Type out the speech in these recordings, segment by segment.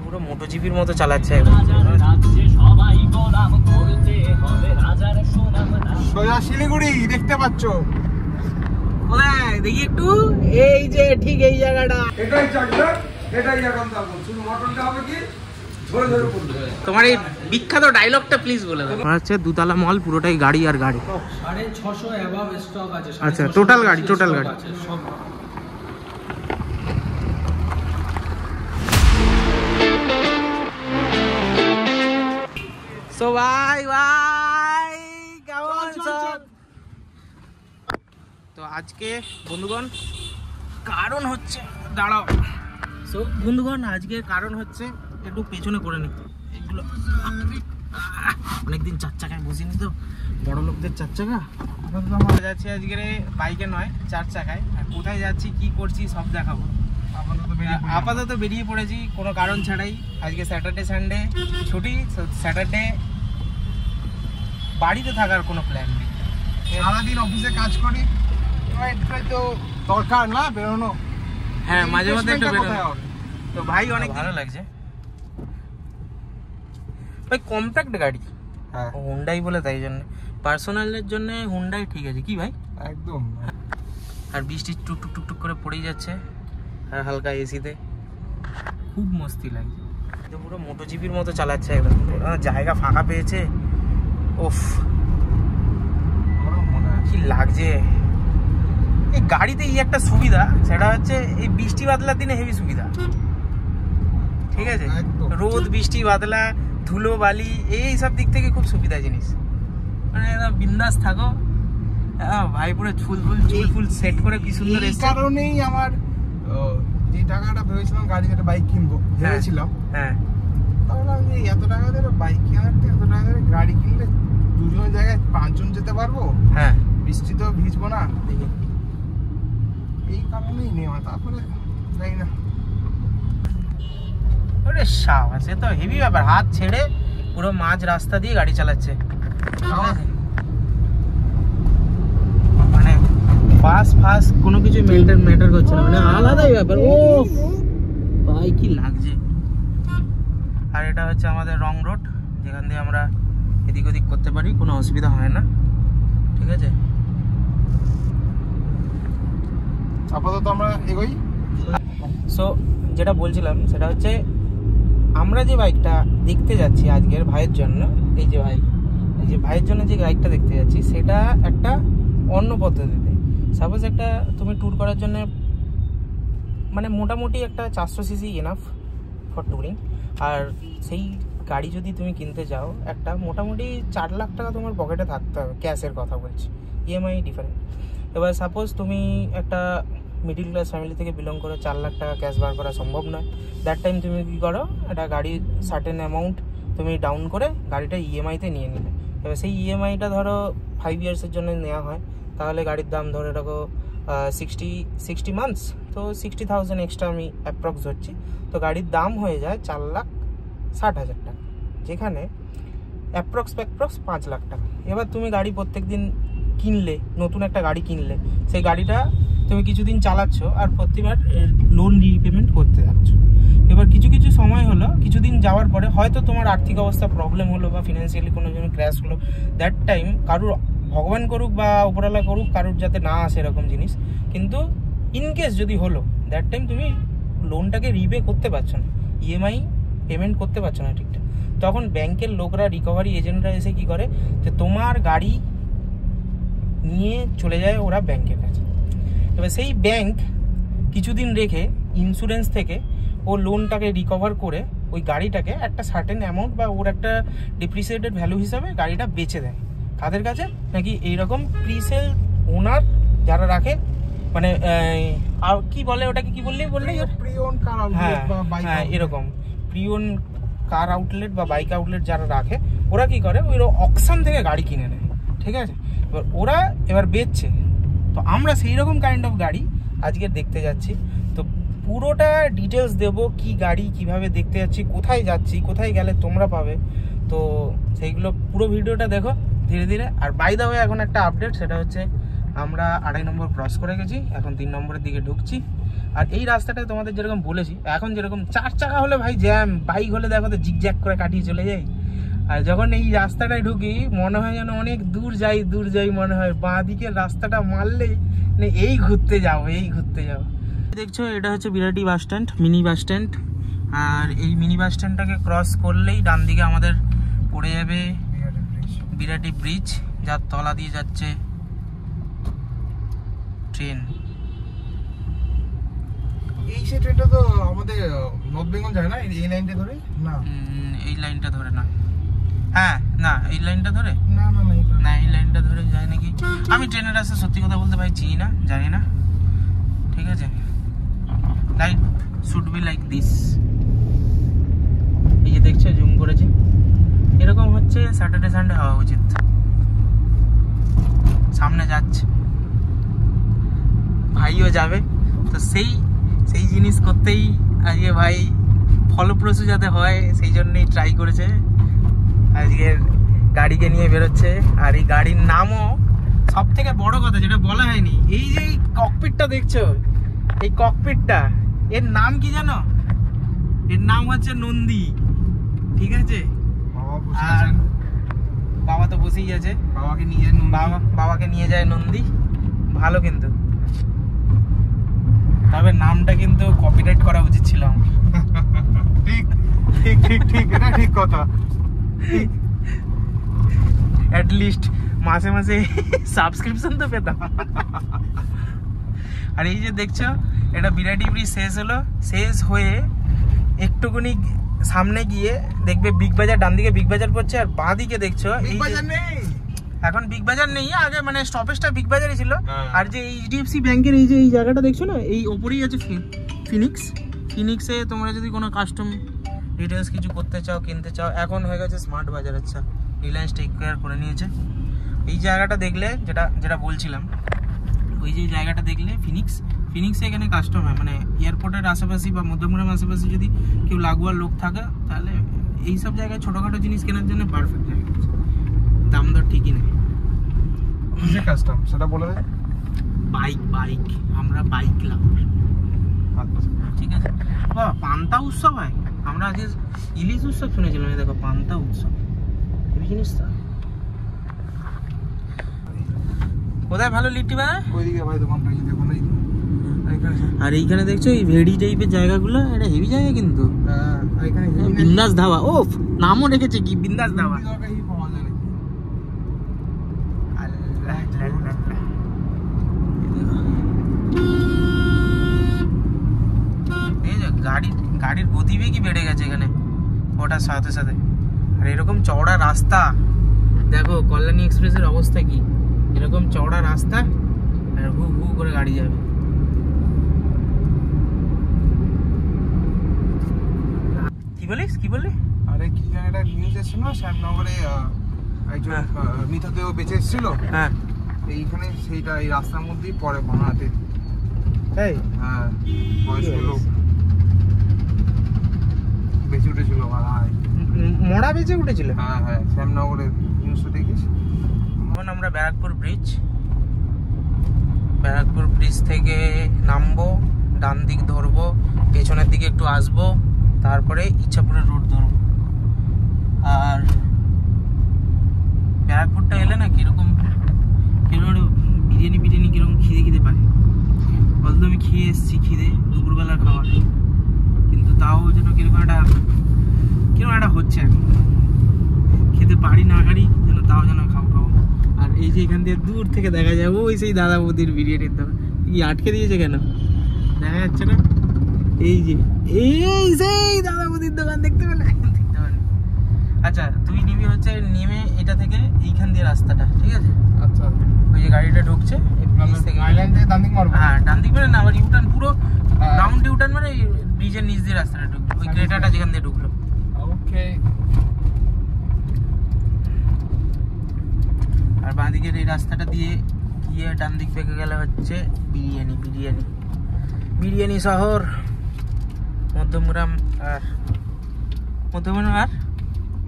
পুরো মোটোজিপির মতো চালাচ্ছে সোজা শিলিগুড়ি দেখতে পাচ্ছ। কোথায় দেখি একটু, এই যে ঠিক এই জায়গাটা, এটাই চাকদার, এটাই এখন যাবো। শুধু মটনটা হবে কি ধরে ধরে পড়বে। তোমার এই বিখ্যাত ডায়লগটা প্লিজ বলে দাও। আমার হচ্ছে দুতলা মল, পুরোটাই গাড়ি আর গাড়ি। 650 অ্যাবাভ স্টক আছে। আচ্ছা, টোটাল গাড়ি, টোটাল গাড়ি সব। সো ভাই ভাই কেমন সব? তো আজকে বন্ধুগণ কারণ হচ্ছে, দাঁড়াও। সো বন্ধুগণ আজকে কারণ হচ্ছে একটু পেছনে করে নি এগুলো, অনেকদিন 4 চাকায় বসিনি তো, বড় লোকদের 4 চাকা। আমরা যাচ্ছি আজকে বাইকে নয় 4 চাকায়। আর কোথায় যাচ্ছি কি করছি সব দেখাবো। আপাতত বেরিয়ে পড়েছি কোনো কারণ ছাড়াই। আজকে স্যাটারডে সানডে ছুটি, স্যাটারডে বাড়িতে থাকার কোনো প্ল্যান নেই। সারাদিন অফিসে কাজ করি, এটাই তো দরকার না বেরোনো। হ্যাঁ, মাঝে মধ্যে একটু বেরোনো। তো ভাই অনেক ভালো লাগছে ভাই, কম্প্যাক্ট গাড়ি। হ্যাঁ, হুন্ডাই বলে, তাই জন্য পার্সোনালের জন্য হুন্ডাই ঠিক আছে কি ভাই? একদম। আর বৃষ্টি টুক টুক টুক টুক করে পড়েই যাচ্ছে, আর হালকা এসিতে খুব মস্তি লাগছে। তো পুরো মোটোজিপির মতো চালাচ্ছে একদম, জায়গা ফাঁকা পেয়েছে। ওফ কি লাগছে এই গাড়িতে। এই একটা সুবিধা, সেটা হচ্ছে এই বৃষ্টি বাদলার দিনে হেভি সুবিধা। ঠিক আছে, রোদ বৃষ্টি বাদলা ধুলো বালি এই সব দিক থেকে খুব সুবিধা জিনিস। মানে বিন্দাস থাকো ভাই, পুরো চুল ফুল সেট করে কি সুন্দর এসেছে। কারণেই আমার যে টাকাটা ভেবেছিলাম গাড়ি একটা বাইক কিনবো ভেবেছিলাম। হ্যাঁ, তাহলে আমি এত টাকা দিয়ে বাইক কেনার থেকে এত টাকা দিয়ে গাড়ি কিনলে দুজনের জায়গায় 5 জন যেতে পারবো। হ্যাঁ, বৃষ্টি তো ভিজবো না, এই কারণেই নেওয়া। তারপরে যাই না, ওরে সাবাস, সে তো হেভি ব্যাপার। হাত ছেড়ে পুরো মাঝ রাস্তা দিয়ে গাড়ি চালাচ্ছে। মানে বাস ফাস কোনো কিছু ম্যাটার করছে না, মানে আলাদাই ব্যাপার। ও ভাই কি লাগছে। আর এটা হচ্ছে আমাদের রং রোড, যেখান দিয়ে আমরা এদিক ওদিক করতে পারি, কোনো অসুবিধা হয় না। ঠিক আছে, আপাতত আমরা এগোই। সো যেটা বলছিলাম সেটা হচ্ছে, আমরা যে বাইকটা দেখতে যাচ্ছি আজকের ভাইয়ের জন্য, এই যে ভাইয়ের জন্য যে বাইকটা দেখতে যাচ্ছি, সেটা একটা অন্য পদ্ধতিতে। সাপোজ একটা তুমি ট্যুর করার জন্য, মানে মোটামুটি একটা 400 সিসি এনাফ ফর ট্যুরিং। আর সেই গাড়ি যদি তুমি কিনতে যাও, একটা মোটামুটি 4 লাখ টাকা তোমার পকেটে থাকতে হবে, ক্যাশের কথা বলছি, ইএমআই ডিফারেন্ট। এবার সাপোজ তুমি একটা মিডিল ক্লাস ফ্যামিলি থেকে বিলং করে 4 লাখ টাকা ক্যাশ বার করা সম্ভব নয়। দ্যাট টাইম তুমি কী করো, একটা গাড়ির সার্টেন অ্যামাউন্ট তুমি ডাউন করে গাড়িটা ইএমআইতে নিয়ে নিলে। এবার সেই ইএমআইটা ধরো 5 ইয়ার্সের জন্য নেওয়া হয়, তাহলে গাড়ির দাম ধরে রাখো 60 মান্থস, তো 60,000 এক্সট্রা আমি অ্যাপ্রক্স ধরছি। তো গাড়ির দাম হয়ে যায় 4,60,000 টাকা, যেখানে অ্যাপ্রক্স 5 লাখ টাকা। এবার তুমি গাড়ি প্রত্যেক দিন কিনলে, নতুন একটা গাড়ি কিনলে, সেই গাড়িটা তুমি কিছুদিন চালাচ্ছ আর প্রতিবার লোন রিপেমেন্ট করতে যাচ্ছ। এবার কিছু সময় হলো, কিছুদিন যাওয়ার পরে হয়তো তোমার আর্থিক অবস্থা প্রবলেম হলো বা ফিনান্সিয়ালি কোনো জন্য ক্র্যাশ হলো। দ্যাট টাইম কারুর, ভগবান করুক বা উপরওয়ালা করুক, কারুর যাতে না আসে এরকম জিনিস, কিন্তু ইনকেস যদি হলো, দ্যাট টাইম তুমি লোনটাকে রিপে করতে পারছো না, ইএমআই পেমেন্ট করতে পারছো না ঠিকঠাক। তখন ব্যাংকের লোকরা, রিকভারি এজেন্টরা এসে কি করে, যে তোমার গাড়ি নিয়ে চলে যায় ওরা ব্যাংকের কাছে। এবার সেই ব্যাংক কিছুদিন রেখে ইন্স্যুরেন্স থেকে ও লোনটাকে রিকভার করে ওই গাড়িটাকে একটা সার্টেন অ্যামাউন্ট বা ওর একটা ডিপ্রিসিয়েটেড ভ্যালু হিসাবে গাড়িটা বেচে দেয়। কাদের কাছে? নাকি এইরকম প্রিসেল ওনার যারা রাখে, মানে কি বলে ওটাকে, কি বললেই প্রিওন কার আউটলেট বা বাইক, হ্যাঁ এরকম প্রিওন কার আউটলেট বা বাইক আউটলেট যারা রাখে, ওরা কি করে, ওই অকশন থেকে গাড়ি কিনে নেয়। ঠিক আছে, এবার ওরা বেচছে। তো আমরা সেই রকম কাইন্ড অফ গাড়ি আজকে দেখতে যাচ্ছি। তো পুরোটা ডিটেলস দেবো, কি গাড়ি, কিভাবে দেখতে যাচ্ছি, কোথায় যাচ্ছি, কোথায় গেলে তোমরা পাবে। তো সেইগুলো পুরো ভিডিওটা দেখো ধীরে ধীরে। আর বাই দ্য ওয়ে এখন একটা আপডেট, সেটা হচ্ছে আমরা 2.5 নম্বর ক্রস করে গেছি, এখন 3 নম্বরের দিকে ঢুকছি। আর এই রাস্তাটা তোমাদের যেরকম বলেছি, এখন যেরকম 4 চাকা হলে ভাই জ্যাম, বাইক হলে দেখো তো জিগজ্যাগ করে কাটিয়ে চলে যায়। আর যখন এই রাস্তাটায় ঢুকি মনে হয় যেন অনেক দূর যাই মনে হয়। বাঁ দিকের রাস্তাটা মারলেই মানে এই ঘুরতে যাবো। দেখছো এটা হচ্ছে Birati bus stand, mini bus stand. আর এই মিনি বাস স্ট্যান্ডটাকে ক্রস করলেই ডান দিকে আমাদের পড়ে যাবে বিরাটি ব্রিজ, যার তলা দিয়ে যাচ্ছে ট্রেন। এই সে ট্রেনটা তো আমাদের নর্থ বেঙ্গল যায় না, এই লাইনটা ধরে না? এই লাইনটা ধরে না, হ্যাঁ না এই লাইনটা ধরে না এই লাইনটা ধরে যায় নাকি। আমি ট্রেনের রাস্তা সত্যি কথা বলতে ভাই চিনি না, জানি না, ঠিক আছে। Light should be like this. এই যে দেখছো জুম করেছি, এরকম হচ্ছে স্যাটারডে সানডে হওয়া উচিত। সামনে যাচ্ছে ভাইও যাবে, তো সেই জিনিস করতেই আজকে ভাই ফলপ্রসূ যাতে হয় সেই জন্যই ট্রাই করেছে। আজকের গাড়িকে নিয়ে বেরোচ্ছে। আর এই গাড়ির নামও সব থেকে বড় কথা যেটা বলা হয়নি, এই যে ককপিটটা দেখছো, এই ককপিটটা এর নাম কি জানো? এর নাম হচ্ছে নন্দী, ঠিক আছে। আর বাবা তো বসেই আছে, বাবাকে নিয়ে যায় নন্দী। ভালো, কিন্তু তবে নামটা কিন্তু কপিরাইট করা উচিত ছিল। ঠিক এটা ঠিক কথা। অ্যাট লিস্ট মাসে মাসে সাবস্ক্রিপশন তো পেতাম। আর এই যে দেখছো এটা বিরাটি ব্রিজ শেষ হলো, শেষ হয়ে একটুখানি সামনে গিয়ে দেখবে বিগ বাজার, ডান দিকে বিগ বাজার পড়ছে। আর বাঁ দিকে দেখছো এই এখন বিগ বাজার নেই, আগে মানে স্টপেজটা বিগ বাজারই ছিল। আর যে এইচডিএফসি ব্যাংকের এই যে এই জায়গাটা দেখছো না, এই ওপরেই আছে ফিনিক্সে তোমরা যদি কোনো কাস্টম ডিটেলস কিছু করতে চাও, কিনতে চাও, এখন হয়ে গেছে স্মার্ট বাজার। আচ্ছা, রিলায়েন্স টেক কেয়ার করে নিয়েছে। এই জায়গাটা দেখলে যেটা বলছিলাম, ওই যে জায়গাটা দেখলে ফিনিক্সে এখানে কাস্টম হয়, মানে এয়ারপোর্টের আশেপাশে বা মধ্যমগ্রাম আশেপাশে যদি কেউ লাগোয়ার লোক থাকে, তাহলে এইসব জায়গায় ছোটোখাটো জিনিস কেনার জন্য পারফেক্ট জায়গা। দাম দর ঠিকই নেই। কাস্টম সেটা বলে দেয়। বাইক আমরা বাইক লাভার, ঠিক আছে। বাবা পান্তা উৎসব হয়, আমরা আজকে ইলিশ উৎসব শুনেছিলাম, দেখো পান্তা উৎসব এই জিনিসটা কোথায় ভালো লিট্টি বানায়? ওইদিকে ভাই দোকানটা দেখুন। আর এইখানে দেখছো এই ভেড়ি টাইপের জায়গাগুলো, এটা হেভি জায়গা কিন্তু। বিন্দাস ধাবা, ওফ নামও রেখেছে কি, বিন্দাস ধাবা। এই যে গাড়ির গতিবেগই বেড়ে গেছে এখানে ওটার সাথে সাথে। আর এরকম চওড়া রাস্তা দেখো, কল্যাণী এক্সপ্রেসের অবস্থা কি, এরকম চওড়া রাস্তা আর হু হু করে গাড়ি যাবে। কি বললি? আরে কি জানি একটা নিউজ এসেছিল না, শ্যামনগরে একজন মৃতদেহ বেঁচে এসেছিল। হ্যাঁ, এইখানে সেইটা এই রাস্তার মধ্যেই পড়ে বানাতে। হ্যাঁ, বয়স্ক লোক বেঁচে উঠেছিল। মরা বেঁচে উঠেছিল। হ্যাঁ, শ্যামনগরের নিউজটা দেখিস। এখন আমরা ব্যারাকপুর ব্রিজ থেকে নামবো, ডান দিক ধরবো, পেছনের দিকে একটু আসবো, তারপরে ইচ্ছাপুরের রোড ধরবো। আর ব্যারাকপুরটা এলে না কিরকম বিরিয়ানি কিরকম খিদে পায়। বলতো আমি খেয়ে এসেছি, খিদে দুপুরবেলার খাবার, কিন্তু তাও যেন কিরকম একটা হচ্ছে, খেতে পারি না পারি যেন, তাও যেন খাবো। আর এই যে এখান দিয়ে দূর থেকে দেখা যায় ওই সেই দাদা বৌদির বিরিয়ানির দোকান। কি আটকে দিয়েছে কেন দেখা যাচ্ছে না? এই সেই দাদা বৌদির দোকান দেখতে পেলে। আচ্ছা, তুই নিবি হচ্ছে নেমে এটা থেকে এইখান দিয়ে রাস্তাটা, ঠিক আছে? আচ্ছা, ওই যে গাড়িটা ঢুকছে ডান দিক মানে না, আবার ইউটার্ন পুরো রাউন্ড ইউটার্ন, মানে ব্রিজের নিচ দিয়ে রাস্তাটা ঢুকলো, ওই ক্রেটাটা যেখান দিয়ে ঢুকলো। ওকে। আর বাঁ দিকের এই রাস্তাটা দিয়ে গিয়ে ডান দিক পেকে গেলে হচ্ছে বিরিয়ানি শহর, মধ্যমগ্রাম আর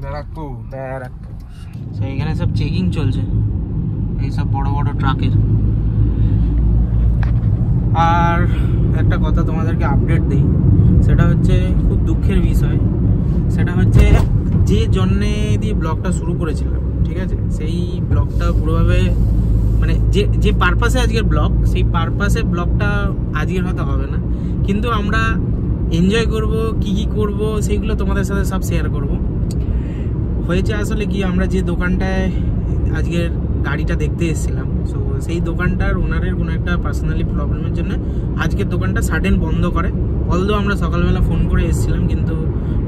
ব্যারাকপুর। এইখানে সব চেকিং চলছে, এই সব বড় বড় ট্রাকের। আর একটা কথা তোমাদেরকে আপডেট দিই, সেটা হচ্ছে খুব দুঃখের বিষয়, সেটা হচ্ছে যে জন্যে দিয়ে ব্লগটা শুরু করেছিলাম, ঠিক আছে, সেই ব্লগটা পুরোভাবে মানে যে পারপাসে আজকের ব্লগ, সেই পারপাসে ব্লগটা আজকের হয়তো হবে না, কিন্তু আমরা এনজয় করব, কি কি করব সেইগুলো তোমাদের সাথে সব শেয়ার করব। হয়েছে আসলে কি, আমরা যে দোকানটায় আজকের গাড়িটা দেখতে এসেছিলাম, সো সেই দোকানটার ওনারের কোনো একটা পার্সোনালি প্রবলেমের জন্য আজকের দোকানটা সাডেন বন্ধ করে। অলদো আমরা সকালবেলা ফোন করে এসেছিলাম, কিন্তু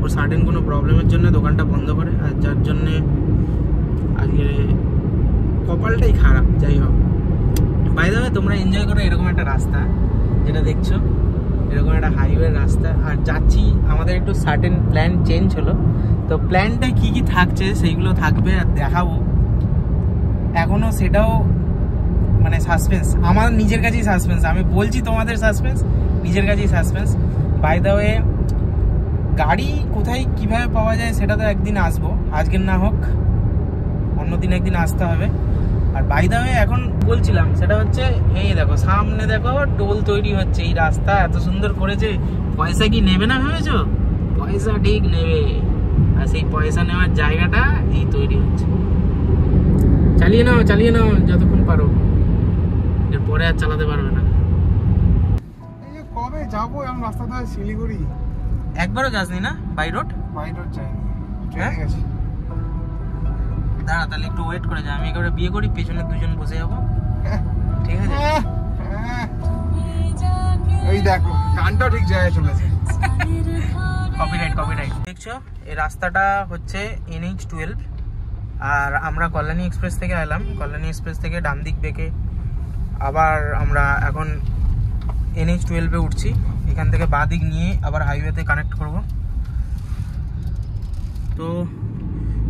ওর সাডেন কোনো প্রবলেমের জন্য দোকানটা বন্ধ করে, আর যার জন্যে আজকে কপালটাই খারাপ। যাই হোক, বাই দ্য ওয়ে তোমরা এনজয় করো এরকম একটা রাস্তা যেটা দেখছো, এরকম একটা হাইওয়ে রাস্তা। আর যাচ্ছি, আমাদের একটু সার্টেন প্ল্যান চেঞ্জ হলো, তো প্ল্যানটা কি কি থাকছে সেইগুলো থাকবে আর দেখাবো। এখনো সেটাও মানে সাসপেন্স, আমার নিজের কাছেই সাসপেন্স, আমি বলছি তোমাদের সাসপেন্স, নিজের কাছেই সাসপেন্স। বাই দ্য ওয়ে গাড়ি কোথায় কিভাবে পাওয়া যায় সেটা তো একদিন আসবো, আজকের না হোক অন্যদিন একদিন আসতে হবে। আর বাই দ্য ওয়ে এখন বলছিলাম সেটা হচ্ছে, এই দেখো সামনে দেখো টোল তৈরি হচ্ছে, এই রাস্তা এত সুন্দর করেছে, পয়সা কি নেবে না ভেবেছো? পয়সা ঠিক নেবে, আর সেই পয়সা নেওয়ার জায়গাটা এই তৈরি হচ্ছে। চালিয়ে নাও যতক্ষণ পারো, এরপরে আর চালাতে পারবে না। কবে যাবো এমন রাস্তা ধরে শিলিগুড়ি? একবারও যাসনি না বাই রোড? বাই রোড যাইনি, হ্যাঁ? ট্রেনে গেছি। দাঁড়া তাহলে একটু ওয়েট করে যা, আমি একেবারে বিয়ে করি, পেছনে দুজন বসে যাবো, ঠিক আছে? এই দেখো গানটাও ঠিক জায়গায় চলেছে। কপিরাইট দেখছো, এই রাস্তাটা হচ্ছে NH12, আর আমরা কল্যাণী এক্সপ্রেস থেকে এলাম, কল্যাণী এক্সপ্রেস থেকে ডান দিক বেঁকে আবার আমরা এখন NH12-এ উঠছি, এখান থেকে বাঁ দিক নিয়ে আবার হাইওয়েতে কানেক্ট করব। তো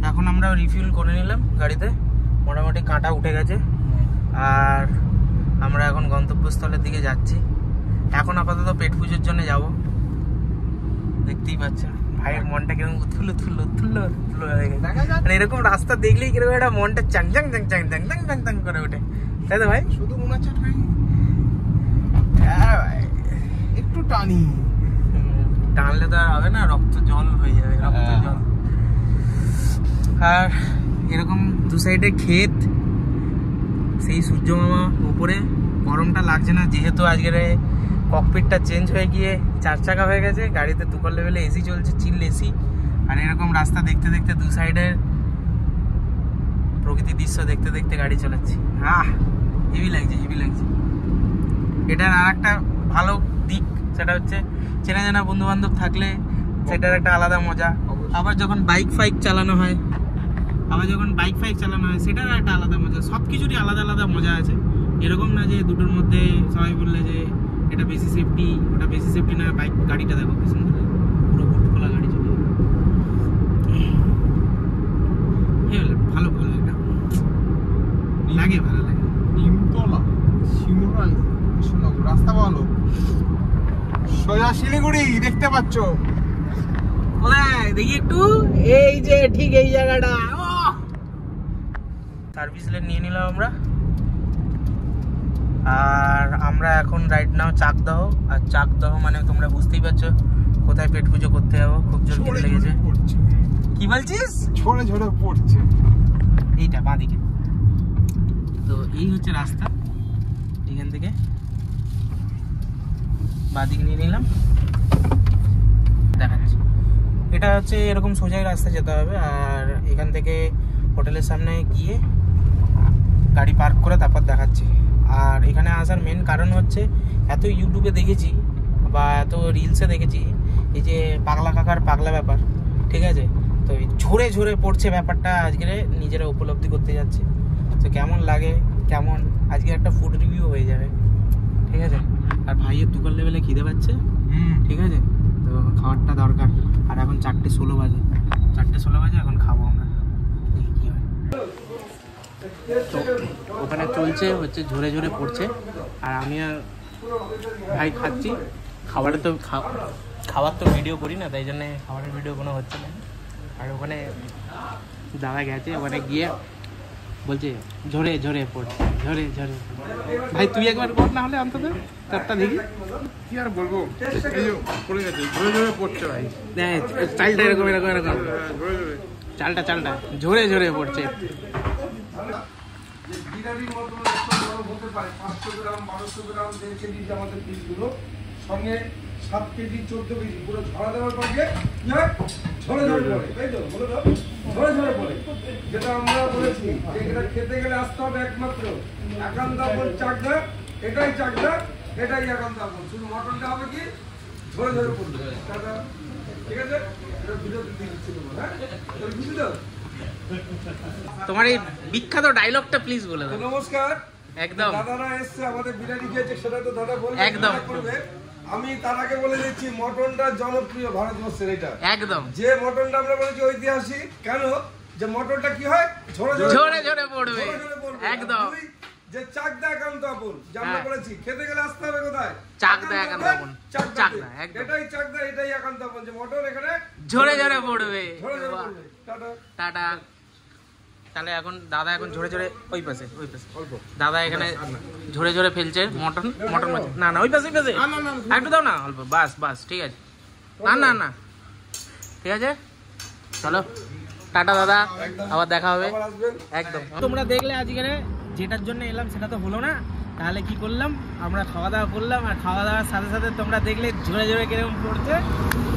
এখন আমরা রিফিউল করে নিলাম গাড়িতে, মোটামুটি কাঁটা উঠে গেছে, আর আমরা এখন গন্তব্যস্থলের দিকে যাচ্ছি। এখন আপাতত পেট পুজোর জন্য যাব, দেখতেই পাচ্ছেন ভাইয়ের মনটা কিরকম উৎফুল্ল হয়ে গেছে, মানে এরকম রাস্তা দেখলেই কিরকম একটা মনটা চাং করে ওঠে, তাই তো ভাই? শুধু মনে হচ্ছে একটু টানলে তো আর হবে না, রক্ত জল হয়ে যাবে, রক্ত জল। আর এরকম দু সাইডে ক্ষেত, সেই সূর্য মামা উপরে, গরমটা লাগছে না যেহেতু আজকের ককপিটটা চেঞ্জ হয়ে গিয়ে 4 চাকা হয়ে গেছে, গাড়িতে 2 লেভেলে এসি চলছে, চিল এসি। আর এরকম রাস্তা দেখতে দেখতে দু সাইডের প্রকৃতির দৃশ্য দেখতে দেখতে গাড়ি চালাচ্ছি, হেভি লাগছে। এটার আর একটা ভালো দিক, সেটা হচ্ছে চেনা জানা বন্ধু বান্ধব থাকলে সেটার একটা আলাদা মজা। আবার যখন বাইক ফাইক চালানো হয় সেটার একটা আলাদা মজা, সব কিছুরই আলাদা আলাদা মজা আছে। এরকম না যে দুটোর মধ্যে সবাই বললে যে এটা বেশি সেফটি, ওটা বেশি সেফটি না। বাইক গাড়িটা দেখো কি সুন্দর, পুরো বুট খোলা গাড়ি চলে ভালো এটা লাগে, ভালো লাগে। নিমতলা শিমুরালি রাস্তা ভালো, সোজা শিলিগুড়ি দেখতে পাচ্ছ। কোথায় দেখি একটু, এই যে ঠিক এই জায়গাটা। সার্ভিস লেন নিয়ে নিলাম আমরা, আর আমরা এখন রাইট নাও চাকদহ। আর চাকদহ মানে তোমরা বুঝতেই পারছো কোথায় পেট পুজো করতে যাবো, খুব জোর খিদে লেগেছে। কি বলছিস? ঝরে পড়ছে এইটা বাঁ দিকে। তো এই হচ্ছে রাস্তা, এখান থেকে বাঁ দিকে নিয়ে নিলাম, দেখাচ্ছি। এটা হচ্ছে এরকম সোজাই রাস্তা যেতে হবে, আর এখান থেকে হোটেলের সামনে গিয়ে গাড়ি পার্ক করে তারপর দেখাচ্ছি। আর এখানে আসার মেন কারণ হচ্ছে, এত ইউটিউবে দেখেছি বা এত রিলসে দেখেছি এই যে পাগলা কাকার পাগলা ব্যাপার, ঠিক আছে, তো ঝরে ঝরে পড়ছে ব্যাপারটা আজকে নিজেরা উপলব্ধি করতে যাচ্ছি। তো কেমন লাগে, কেমন আজকে একটা ফুড রিভিউ হয়ে যাবে, ঠিক আছে। আর ভাইয়ের 2 লেভেলে খিদে পাচ্ছে, ঠিক আছে, তো খাবারটা দরকার। আর এখন 4:16 বাজে, এখন খাবো আমরা, দেখি কি হয়। তো ওখানে চলছে হচ্ছে ঝরে ঝরে পড়ছে, আর আমি আর ভাই খাচ্ছি। খাবার তো ভিডিও করি না, তাই জন্যে খাবারের ভিডিও কোনো হচ্ছে না। আর ওখানে দাদা গেছে, ওখানে গিয়ে বলছে ঝরে ঝরে পড়ছে, ঝরে ঝরে। ভাই তুই একবার কর না হলে অন্তত চারটা দেখি। কি আর বলবো, এই যে পড়ে গেছে, ঝরে ঝরে পড়ছে ভাই। চালটা এরকম এরকম এরকম, ঝরে ঝরে চালটা চালটা ঝরে ঝরে পড়ছে। বিরিয়ানির মতো একটা বড় হতে পারে 500 গ্রাম 1200 গ্রাম 1.5 কেজি আমাদের পিসগুলো, সঙ্গে 7 কেজি 14 কেজি পুরো ঝরা দেওয়ার পর গিয়ে ঝরে ঝরে পড়ে, তাই তো বলে দাও, ঝরে ঝরে পড়ে। যেটা আমরা বলেছি যে এটা খেতে গেলে আসতে হবে একমাত্র একান্ত আপন চাকদা, এটাই চাকদা, এটাই একান্ত আপন। শুধু মটনটা হবে কি ঝরে ঝরে পড়বে, ঠিক আছে? এটা ভিডিওতে দিয়ে দিচ্ছি তোমার, হ্যাঁ বুঝলি? তোমার এই বিখ্যাত ডায়লগটা প্লিজ বলে দাও। নমস্কার, একদম দাদারা এসছে আমাদের বিরিয়ানি খেয়েছে, সেটা তো দাদা বলবে, একদম করবে। আমি তার আগে বলে দিচ্ছি মটনটা জনপ্রিয় ভারতবর্ষের, এটা একদম যে মটনটা আমরা বলেছি ঐতিহাসিক, কেন যে মটনটা কি হয় ঝরে ঝরে ঝরে পড়বে, একদম। যে চাকদা একান্ত আপন, যে আমরা বলেছি খেতে গেলে আসতে হবে কোথায়, চাকদা একান্ত আপন, চাকদা একদম, এটাই চাকদা, এটাই একান্ত আপন, যে মটন এখানে ঝরে ঝরে পড়বে। ঝরে ঝরে পড়বে। Tata tata. তাহলে এখন দাদা এখন ঝরে ঝরে ওই পাশে দাদা এখানে ঝরে ঝরে ফেলছে মটন, মটন মাছ। না না ওই পাশে একটু দাও না অল্প, বাস বাস ঠিক আছে। না না না ঠিক আছে, চলো টাটা দাদা, আবার দেখা হবে একদম। তোমরা দেখলে আজকে যেটার জন্য এলাম সেটা তো হলো না, তাহলে কি করলাম আমরা, খাওয়া দাওয়া করলাম, আর খাওয়া দাওয়ার সাথে সাথে তোমরা দেখলে ঝরে ঝরে কিরকম পড়ছে,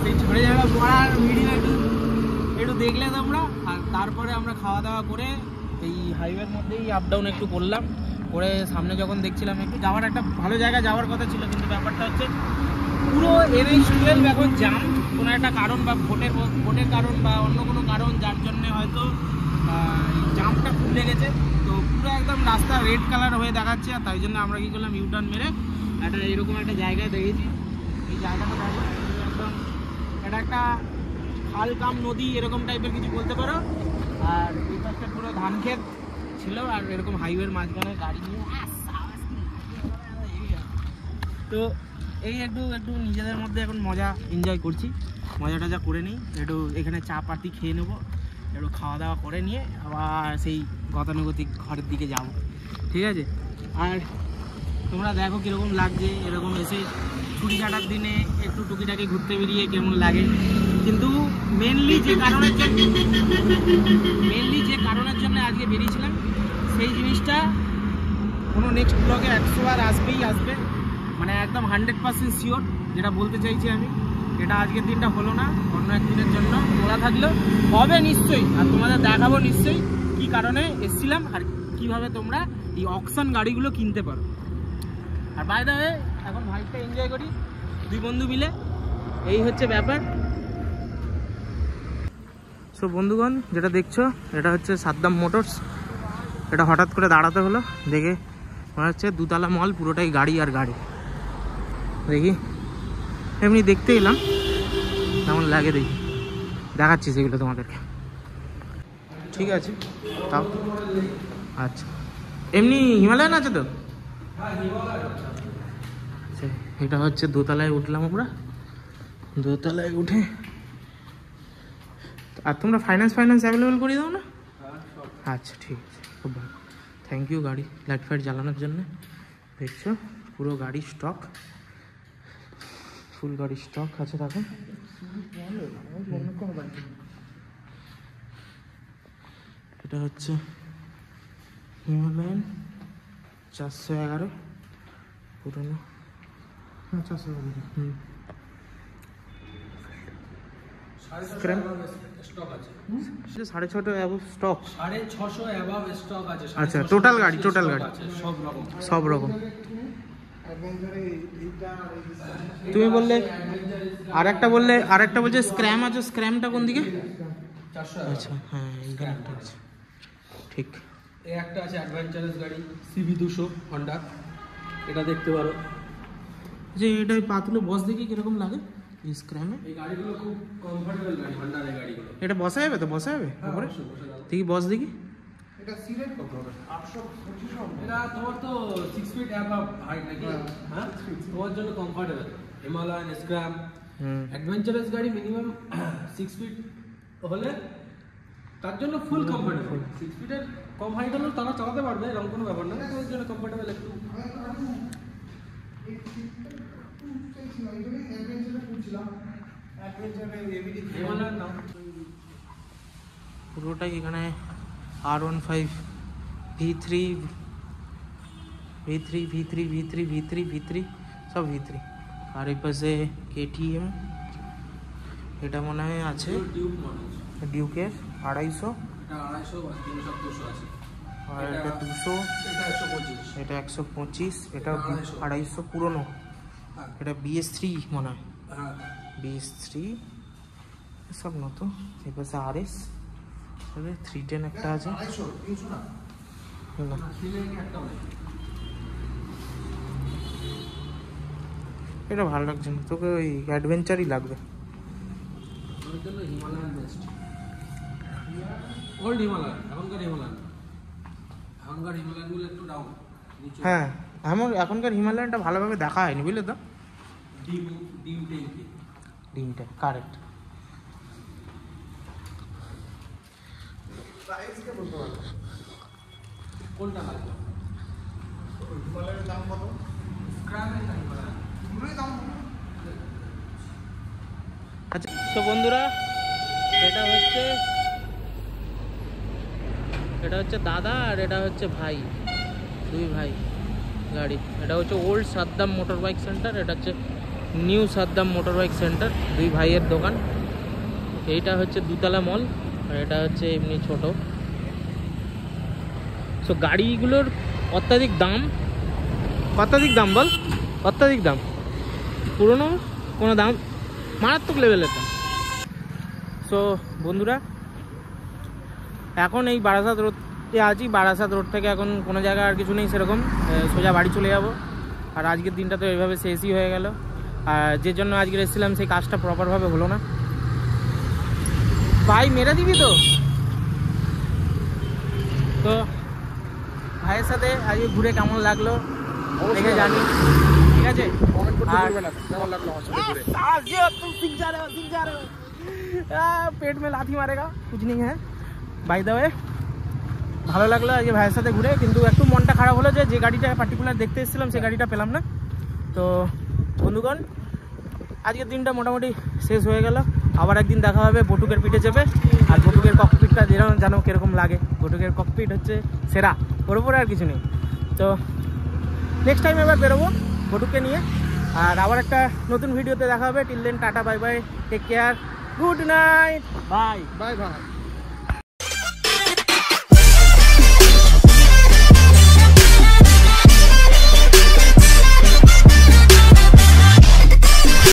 সেই ঝরে ঝরে পড়ার ভিডিও একটু দেখলে তোমরা। আর তারপরে আমরা খাওয়া দাওয়া করে এই হাইওয়ের মধ্যেই আপ ডাউন একটু করলাম, করে সামনে যখন দেখছিলাম একটু যাওয়ার একটা ভালো জায়গা যাওয়ার কথা ছিল, কিন্তু ব্যাপারটা হচ্ছে পুরো NH-12 এখন জাম, কোনো একটা কারণ বা ভোটের কারণ বা অন্য কোনো কারণ, যার জন্য হয়তো জামটা খুলে গেছে। তো পুরো একদম রাস্তা রেড কালার হয়ে দেখাচ্ছে, আর তাই জন্য আমরা কী করলাম ইউটার্ন মেরে একটা এরকম একটা জায়গায় দেখেছি। এই জায়গাটা দেখো একদম, এটা একটা খাল কাম নদী এরকম টাইপের কিছু বলতে পারো। আর এই পাশটা পুরো ধান ক্ষেত ছিল, আর এরকম হাইওয়ের মাঝখানে গাড়ি নিয়ে তো এই একটু একটু নিজেদের মধ্যে এখন মজা এনজয় করছি, মজা টজা করে নিই, একটু এখানে চা পাতি খেয়ে নেবো, একটু খাওয়া দাওয়া করে নিয়ে আবার সেই গতানুগতিক ঘরের দিকে যাব, ঠিক আছে? আর তোমরা দেখো কীরকম লাগছে এরকম এসে ছুটি কাটার দিনে একটু টুকিটাকি ঘুরতে বেরিয়ে কেমন লাগে। কিন্তু মেনলি যে কারণের জন্য আজকে বেরিয়েছিলাম, সেই জিনিসটা কোনো নেক্সট ব্লগে 100 বার আসবেই আসবে, মানে একদম 100% শিওর। যেটা বলতে চাইছি আমি, এটা আজকের দিনটা হলো না, অন্য একদিনের জন্য বলা থাকলেও হবে নিশ্চয়ই, আর তোমাদের দেখাবো নিশ্চয়ই কী কারণে এসেছিলাম আর কীভাবে তোমরা এই অকশন গাড়িগুলো কিনতে পারো। আর বাই দ্য ওয়ে এখন ভাইটা এনজয় করি দুই বন্ধু মিলে, এই হচ্ছে ব্যাপার। সো বন্ধুগণ, যেটা দেখছো এটা হচ্ছে সাদ্দাম মোটরস। এটা হঠাৎ করে দাঁড়াতে হলো, দেখে মনে হচ্ছে দুতলা মল, পুরোটাই গাড়ি আর গাড়ি। দেখি এমনি দেখতে এলাম কেমন লাগে, দেখি দেখাচ্ছি সেগুলো তোমাদেরকে, ঠিক আছে? তাও আচ্ছা, এমনি হিমালয়ান আছে তো। এটা হচ্ছে দোতলায় উঠলাম আমরা, দোতলায় উঠে। আর তোমরা ফাইন্যান্স অ্যাভেলেবেল করে দাও না? আচ্ছা ঠিক আছে, খুব ভালো, থ্যাংক ইউ গাড়ি লাইট ফাইট জ্বালানোর জন্য। দেখছো পুরো গাড়ি স্টক, ফুল গাড়ি স্টক আছে। দেখো এটা হচ্ছে হিমালয়ান 411 পুরোনো, 411 স্টক আছে, 650 অ্যাবভ স্টক, 650 অ্যাবাভ স্টক আছে। আচ্ছা টোটাল গাড়ি সব রকম। তুমি বললে আরেকটা বলছে স্ক্র্যাম আছে, স্ক্র্যামটা কোন দিকে? 400। আচ্ছা হ্যাঁ এইখানে একটা আছে, ঠিক। এই একটা আছে অ্যাডভেঞ্চারাস গাড়ি CB200 হন্ডা, এটা দেখতে পারো। যে এটা পাতলু বস দেখি কিরকম লাগে এই স্ক্র্যামে। এই গাড়িগুলো খুব কমফোর্টেবল গাড়ি, হন্ডার এই গাড়িগুলো। এটা বসা যাবে তো? বসা যাবে উপরে? দেখি বস দেখি। এটা সিলেট কত হবে? 825 এটা তোমার তো 6 ফিট অ্যাবাভ হাইট নাকি? হ্যাঁ, তোমার জন্য কমফোর্টেবল। হিমালয়ান, স্ক্র্যাম, অ্যাডভেঞ্চারাস গাড়ি মিনিমাম 6 ফিট হলে তার জন্য ফুল কমফোর্টেবল। 6 ফিটের কম হাইট হলেও তারা চালাতে পারবে, এরকম কোনো ব্যাপার না। ওর জন্য কমফোর্টেবল একটু। হিমালয়ান নাও পুরোটাই এখানে R15 V3 সব V3। আর এই পাশে KTM, এটা মনে হয় আছে ডিউক মডেল, ডিউকের 250, এটা 250 বা 300 200 আছে। আর এটা 200, এটা 125, এটা 125, এটা 250 পুরনো। হ্যাঁ এটা BS3 মনে হয়, হ্যাঁ BS3 সব নতুন। এই পাশে RS 310 একটা আছে। 250 300 না না, সিলিং একটা নেই। এটা ভালো লাগছে না, তোকে ওই অ্যাডভেঞ্চারই লাগবে। ওর জন্য হিমালয়ান বেস্ট। ওল্ড হিমালয়ান, এখনকার হিমালয়ান, এখনকার হিমালয়ানগুলো একটু ডাউন নিচে। হ্যাঁ, এখনকার হিমালয়ানটা ভালোভাবে দেখা হয়নি, বুঝলে তো? ডিম ডিম ট্যাঙ্কি। ডিমটা কারেক্ট। প্রাইস কে বলতে পারবো কোনটা লাগবে? হিমালয়ের দাম কত? গ্রামের না হিমালয়ান? দুটোই দাম কত? আচ্ছা, তো বন্ধুরা, এটা হচ্ছে দাদা আর এটা হচ্ছে ভাই, দুই ভাই গাড়ি। এটা হচ্ছে old Saddam motor bike centre, এটা হচ্ছে new Saddam motor bike centre, দুই ভাইয়ের দোকান। এইটা হচ্ছে দুতলা মল, আর এটা হচ্ছে এমনি ছোট। সো গাড়িগুলোর অত্যাধিক দাম বল, অত্যাধিক দাম, পুরনো কোনো দাম মারাত্মক লেভেলের দাম। সো বন্ধুরা, এখন এই বারাসাত রোডে আছি। বারাসাত রোড থেকে এখন কোনো জায়গা আর কিছু নেই সেরকম, সোজা বাড়ি চলে যাব। আর আজকের দিনটা তো এইভাবে শেষই হয়ে গেল। আর যে জন্য আজকে এসেছিলাম সেই কাজটা প্রপারভাবে হলো না। ভাই মেরে দিবি তো? তো ভাইয়ের সাথে আজকে ঘুরে কেমন লাগলো দেখে জানি, ঠিক আছে? কমেন্ট করতে আর- ভুলবে না কেমন লাগলো আমার সাথে ঘুরে। तुम सीख जा रहे हो पेट में लाथी मारेगा, कुछ नहीं है। बाय द वे, ভালো লাগলো আজকে ভাইয়ের সাথে ঘুরে, কিন্তু একটু মনটা খারাপ হলো যে গাড়িটা পার্টিকুলার দেখতে এসেছিলাম সেই গাড়িটা পেলাম না। তো বন্ধুগণ, আজকের দিনটা মোটামুটি শেষ হয়ে গেল। আবার একদিন দেখা হবে বটুকের পিঠে চেপে। আর বটুকের ককপিটটা জানো কিরকম লাগে, বটুকের ককপিট হচ্ছে সেরা, ওর উপরে আর কিছু নেই। তো নেক্সট টাইম এবার বেরোবো বটুককে নিয়ে। আর আবার একটা নতুন ভিডিওতে দেখা হবে। Till then tata, bye bye, take care, good night, bye bye ভাই।